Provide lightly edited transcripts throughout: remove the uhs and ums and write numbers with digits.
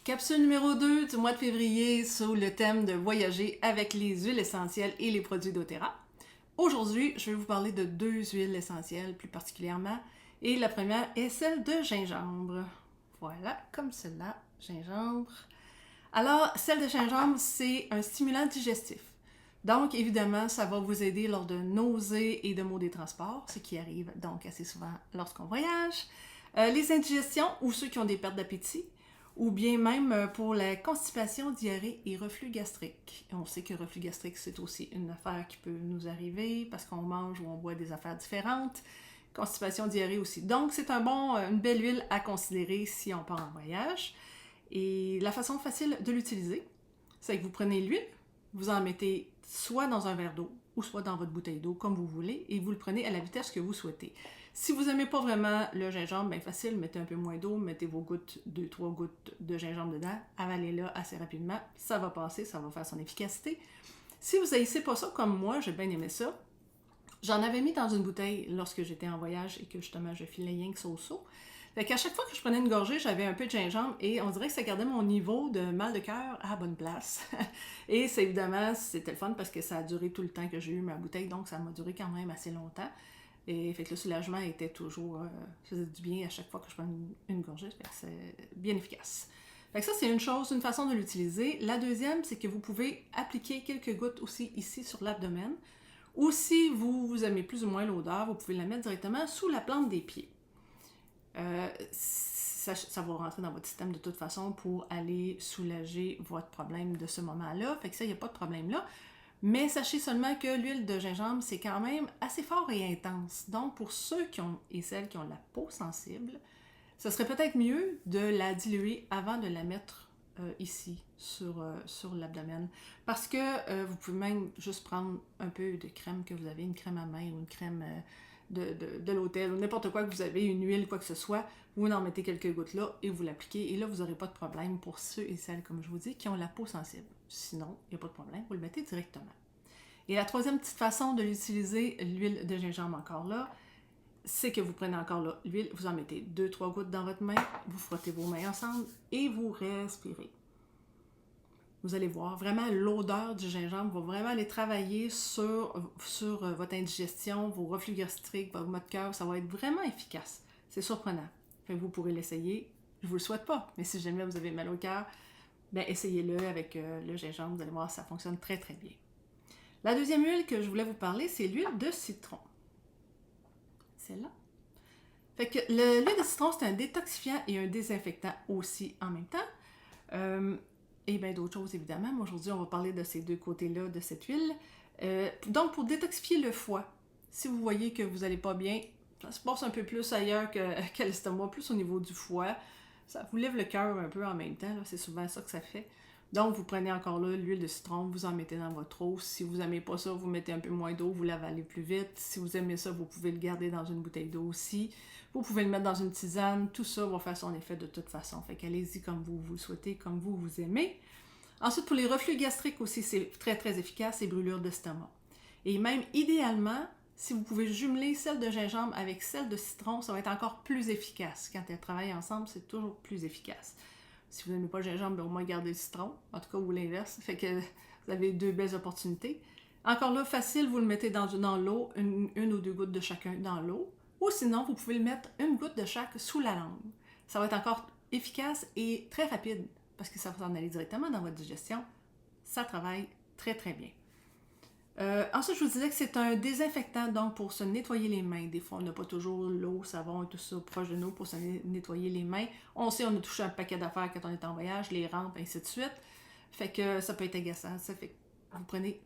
Capsule numéro 2 du mois de février sous le thème de voyager avec les huiles essentielles et les produits doTERRA. Aujourd'hui, je vais vous parler de deux huiles essentielles plus particulièrement. Et la première est celle de gingembre. Voilà, comme celle-là, gingembre. Alors, celle de gingembre, c'est un stimulant digestif. Donc, évidemment, ça va vous aider lors de nausées et de maux des transports, ce qui arrive donc assez souvent lorsqu'on voyage. Les indigestions ou ceux qui ont des pertes d'appétit, ou bien même pour la constipation, diarrhée et reflux gastrique. Et on sait que le reflux gastrique, c'est aussi une affaire qui peut nous arriver parce qu'on mange ou on boit des affaires différentes. Constipation, diarrhée aussi. Donc, c'est une belle huile à considérer si on part en voyage. Et la façon facile de l'utiliser, c'est que vous prenez l'huile, vous en mettez soit dans un verre d'eau ou soit dans votre bouteille d'eau, comme vous voulez, et vous le prenez à la vitesse que vous souhaitez. Si vous n'aimez pas vraiment le gingembre, bien facile, mettez un peu moins d'eau, mettez vos gouttes, 2-3 gouttes de gingembre dedans, avalez-le assez rapidement, ça va passer, ça va faire son efficacité. Si vous haïssez pas ça, comme moi, j'ai bien aimé ça, j'en avais mis dans une bouteille lorsque j'étais en voyage et que justement je filais rien que so-so. Fait qu'à chaque fois que je prenais une gorgée, j'avais un peu de gingembre et on dirait que ça gardait mon niveau de mal de cœur à la bonne place. Et c'est évidemment, c'était le fun parce que ça a duré tout le temps que j'ai eu ma bouteille, donc ça m'a duré quand même assez longtemps. Et fait que le soulagement était toujours, faisait du bien à chaque fois que je prenais une gorgée, fait que c'est bien efficace. Fait que ça, c'est une façon de l'utiliser. La deuxième, c'est que vous pouvez appliquer quelques gouttes aussi ici sur l'abdomen. Ou si vous aimez plus ou moins l'odeur, vous pouvez la mettre directement sous la plante des pieds. Ça va rentrer dans votre système de toute façon pour aller soulager votre problème de ce moment-là. Fait que ça, il n'y a pas de problème là. Mais sachez seulement que l'huile de gingembre, c'est quand même assez fort et intense. Donc, pour ceux et celles qui ont la peau sensible, ce serait peut-être mieux de la diluer avant de la mettre ici, sur l'abdomen. Parce que vous pouvez même juste prendre un peu de crème que vous avez, une crème à main ou une crème de l'hôtel ou n'importe quoi que vous avez, une huile, quoi que ce soit, vous en mettez quelques gouttes là et vous l'appliquez. Et là, vous n'aurez pas de problème pour ceux et celles, comme je vous dis, qui ont la peau sensible. Sinon, il n'y a pas de problème, vous le mettez directement. Et la troisième petite façon de l'utiliser, l'huile de gingembre encore là, c'est que vous prenez encore là l'huile, vous en mettez 2-3 gouttes dans votre main, vous frottez vos mains ensemble et vous respirez. Vous allez voir, vraiment l'odeur du gingembre va vraiment aller travailler sur votre indigestion, vos reflux gastriques, votre maux de cœur, ça va être vraiment efficace. C'est surprenant. Fait que vous pourrez l'essayer. Je vous le souhaite pas, mais si jamais vous avez mal au cœur, ben essayez-le avec le gingembre, vous allez voir, ça fonctionne très très bien. La deuxième huile que je voulais vous parler, c'est l'huile de citron. Celle-là. Fait que l'huile de citron, c'est un détoxifiant et un désinfectant aussi en même temps. Et bien d'autres choses, évidemment. Mais aujourd'hui, on va parler de ces deux côtés-là de cette huile. Donc, pour détoxifier le foie, si vous voyez que vous n'allez pas bien, ça se passe un peu plus ailleurs qu'à l'estomac, plus au niveau du foie. Ça vous lève le cœur un peu en même temps. C'est souvent ça que ça fait. Donc, vous prenez encore là l'huile de citron, vous en mettez dans votre eau. Si vous n'aimez pas ça, vous mettez un peu moins d'eau, vous l'avalez plus vite. Si vous aimez ça, vous pouvez le garder dans une bouteille d'eau aussi. Vous pouvez le mettre dans une tisane. Tout ça va faire son effet de toute façon. Fait qu'allez-y comme vous le souhaitez, comme vous aimez. Ensuite, pour les reflux gastriques aussi, c'est très très efficace, les brûlures d'estomac. Et même idéalement, si vous pouvez jumeler celle de gingembre avec celle de citron, ça va être encore plus efficace. Quand elles travaillent ensemble, c'est toujours plus efficace. Si vous n'aimez pas le gingembre, bien, au moins gardez le citron. En tout cas, ou l'inverse. Fait que vous avez deux belles opportunités. Encore là, facile, vous le mettez dans l'eau, une ou deux gouttes de chacun dans l'eau. Ou sinon, vous pouvez le mettre une goutte de chaque sous la langue. Ça va être encore efficace et très rapide parce que ça va s'en aller directement dans votre digestion. Ça travaille très très bien. Ensuite, je vous disais que c'est un désinfectant, donc pour se nettoyer les mains. Des fois, on n'a pas toujours l'eau, savon et tout ça proche de nous pour se nettoyer les mains. On sait, on a touché un paquet d'affaires quand on est en voyage, les rampes, ainsi de suite. Fait que ça peut être agaçant. Ça fait que vous prenez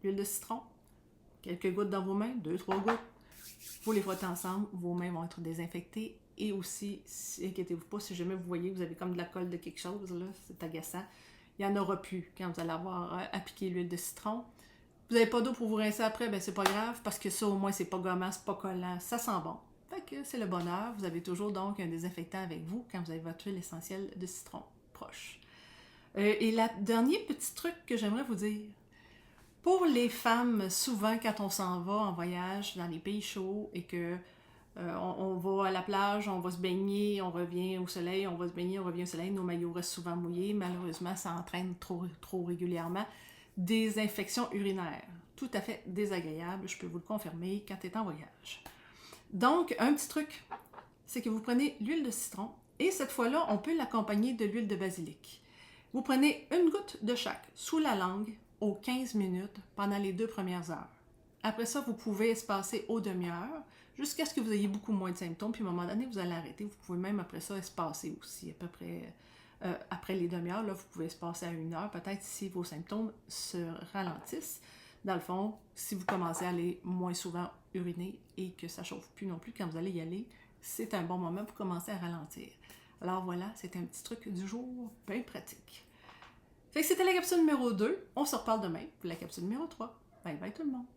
l'huile de citron, quelques gouttes dans vos mains, 2-3 gouttes. Vous les frottez ensemble, vos mains vont être désinfectées. Et aussi, inquiétez-vous pas, si jamais vous voyez que vous avez comme de la colle de quelque chose, là, c'est agaçant. Il n'y en aura plus quand vous allez avoir appliqué l'huile de citron. Vous n'avez pas d'eau pour vous rincer après, ben c'est pas grave, parce que ça, au moins, c'est pas gommant, c'est pas collant, ça sent bon. Fait que c'est le bonheur. Vous avez toujours donc un désinfectant avec vous quand vous avez votre huile essentielle de citron proche. Et le dernier petit truc que j'aimerais vous dire. Pour les femmes, souvent, quand on s'en va en voyage dans les pays chauds et que On va à la plage, on va se baigner, on revient au soleil, on va se baigner, on revient au soleil. Nos maillots restent souvent mouillés. Malheureusement, ça entraîne trop régulièrement des infections urinaires. Tout à fait désagréable, je peux vous le confirmer, quand tu es en voyage. Donc, un petit truc, c'est que vous prenez l'huile de citron et cette fois-là, on peut l'accompagner de l'huile de basilic. Vous prenez une goutte de chaque sous la langue aux 15 minutes pendant les 2 premières heures. Après ça, vous pouvez espacer aux demi-heures jusqu'à ce que vous ayez beaucoup moins de symptômes. Puis à un moment donné, vous allez arrêter. Vous pouvez même après ça espacer aussi. À peu près après les demi-heures, là, vous pouvez espacer à 1 heure. Peut-être si vos symptômes se ralentissent. Dans le fond, si vous commencez à aller moins souvent uriner et que ça ne chauffe plus non plus quand vous allez y aller, c'est un bon moment pour commencer à ralentir. Alors voilà, c'est un petit truc du jour bien pratique. Fait que c'était la capsule numéro 2. On se reparle demain pour la capsule numéro 3. Bye bye tout le monde!